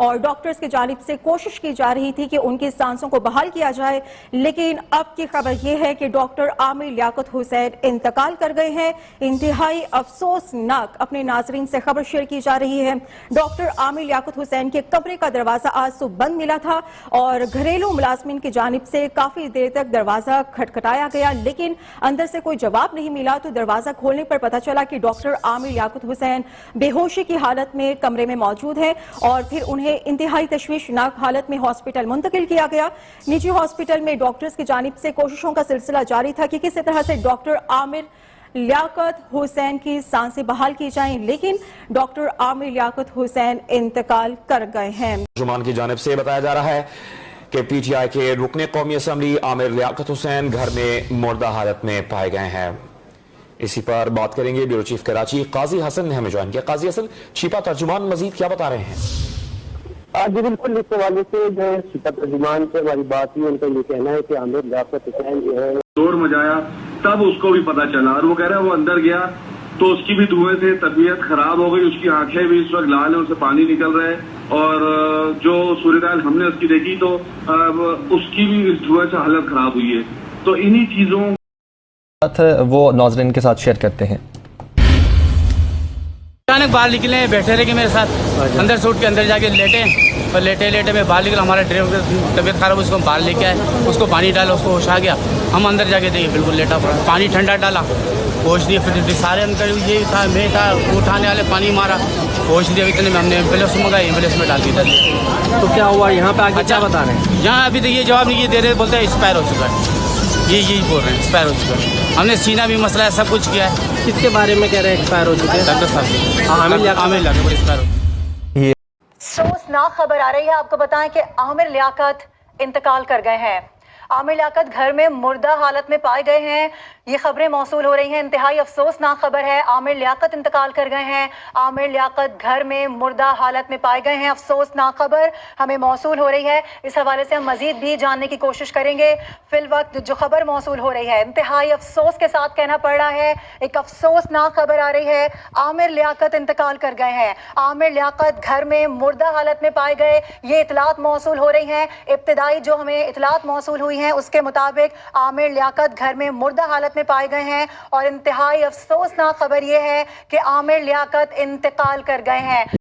اور ڈاکٹرز کی جانب سے کوشش کی جا رہی تھی کہ ان کی سانسوں کو بحال کیا جائے، لیکن اب کی خبر یہ ہے کہ ڈاکٹر عامر لیاقت حسین انتقال کر گئے ہیں۔ انتہائی افسوسناک اپنے ناظرین سے خبر شیئر کی جا رہی ہے۔ ڈاکٹر عامر لیاقت حسین کے کمرے کا دروازہ آج صبح بند ملا تھا اور گھریلو ملازمین کی جانب سے کافی دیر تک دروازہ کھٹکھٹایا گیا، لیکن اندر سے کوئی جواب نہیں ملا تو دروازہ کھولنے پر پتہ چلا کہ ڈاکٹر عامر لیاقت حسین بے ہوشی کی حالت میں کمرے میں موجود ہیں اور پھر انہیں انتہائی تشویشناک حالت میں ہاسپٹل منتقل کیا گیا۔ نجی ہاسپٹل میں ڈاکٹرز کی جانب سے کوششوں کا سلسلہ جاری تھا کہ کسی طرح سے ڈاکٹر عامر لیاقت حسین کی سانسیں بحال کی جائیں، لیکن ڈاکٹر عامر لیاقت حسین انتقال کر گئے ہیں۔ ترجمان کی جانب سے بتایا جا رہا ہے کہ پی ٹی آئی کے رکن قومی اسمبلی عامر لیاقت حسین گھر میں مردہ حالت میں پائے گئے ہیں۔ اسی پر بات کریں گے بیورو چیف کراچی قاضی حسن نے ہمیں جوائن کیا۔ قاضی حسن، شیپا ترجمان مزید کیا بتا رہے ہیں؟ جی بالکل، اس حوالے سے جو ہے شیپا ترجمان سے ہماری بات ہوئی، ان کا یہ کہنا ہے کہ عامر لیاقت حسین جو ہے دور مچایا، تب اس کو بھی پتا چلا اور وہ کہہ رہا ہے وہ اندر گیا تو اس کی بھی دھوئیں سے طبیعت خراب ہو گئی، اس کی آنکھیں بھی اس وقت لال ہیں، اسے پانی نکل رہا ہے اور جو صورتحال ہم نے اس کی دیکھی تو اس کی بھی اس دھوئیں سے حالت خراب ہوئی ہے۔ تو انہی چیزوں وہ ناظرین کے ساتھ شیئر کرتے ہیں۔ اچانک باہر نکلے، بیٹھے رہے کہ میرے ساتھ اندر سے اٹھ کے اندر جا کے لیٹے اور لیٹے میں باہر نکلا، ہمارا ڈرائیور کی طبیعت خراب، اس کو باہر لے کے آئے، اس کو پانی ڈالا، اس کو ہوش آ گیا، ہم اندر جا کے دیکھے بالکل لیٹا پڑا، پانی ٹھنڈا ڈالا، ہوش نہیں، پھر سارے اندر یہ تھا، میں تھا، اٹھانے والے پانی مارا، ہوش نہیں، اتنے میں ہم نے ایمبولینس منگائی، ایمبولینس میں ڈال دیا۔ تو کیا ہوا یہاں پہ آگے کیا بتا رہے ہیں؟ یہاں ابھی تو یہ جواب نہیں دے رہے، بولتے ہیں ایکسپائر ہو چکا ہے، یہی بول رہے ہیں ایکسپائر ہو چکا ہے۔ ہم نے سینہ بھی مسئلہ ہے، سب کچھ کیا ہے۔ کس کے بارے میں کہہ رہے ہیں ایکسپائر ہو چکے ہیں؟ ڈاکٹر صاحب عامر لیاقت ایکسپائر ہو۔ افسوسناک خبر آ رہی ہے، آپ کو بتائیں کہ عامر لیاقت انتقال کر گئے ہیں۔ عامر لیاقت گھر میں مردہ حالت میں پائے گئے ہیں، یہ خبریں موصول ہو رہی ہیں۔ انتہائی افسوسناک خبر ہے، عامر لیاقت انتقال کر گئے ہیں، عامر لیاقت گھر میں مردہ حالت میں پائے گئے ہیں۔ افسوسناک خبر ہمیں موصول ہو رہی ہے، اس حوالے سے ہم مزید بھی جاننے کی کوشش کریں گے۔ فی الوقت جو خبر موصول ہو رہی ہے، انتہائی افسوس کے ساتھ کہنا پڑ رہا ہے، ایک افسوسناک خبر آ رہی ہے، عامر لیاقت انتقال کر گئے ہیں، عامر لیاقت گھر میں مردہ حالت میں پائے گئے، یہ اطلاعات موصول ہو رہی ہیں۔ ابتدائی جو ہمیں اطلاعات موصول ہوئی ہیں اس کے مطابق عامر لیاقت گھر میں مردہ حالت میں پائے گئے ہیں اور انتہائی افسوسناک خبر یہ ہے کہ عامر لیاقت انتقال کر گئے ہیں۔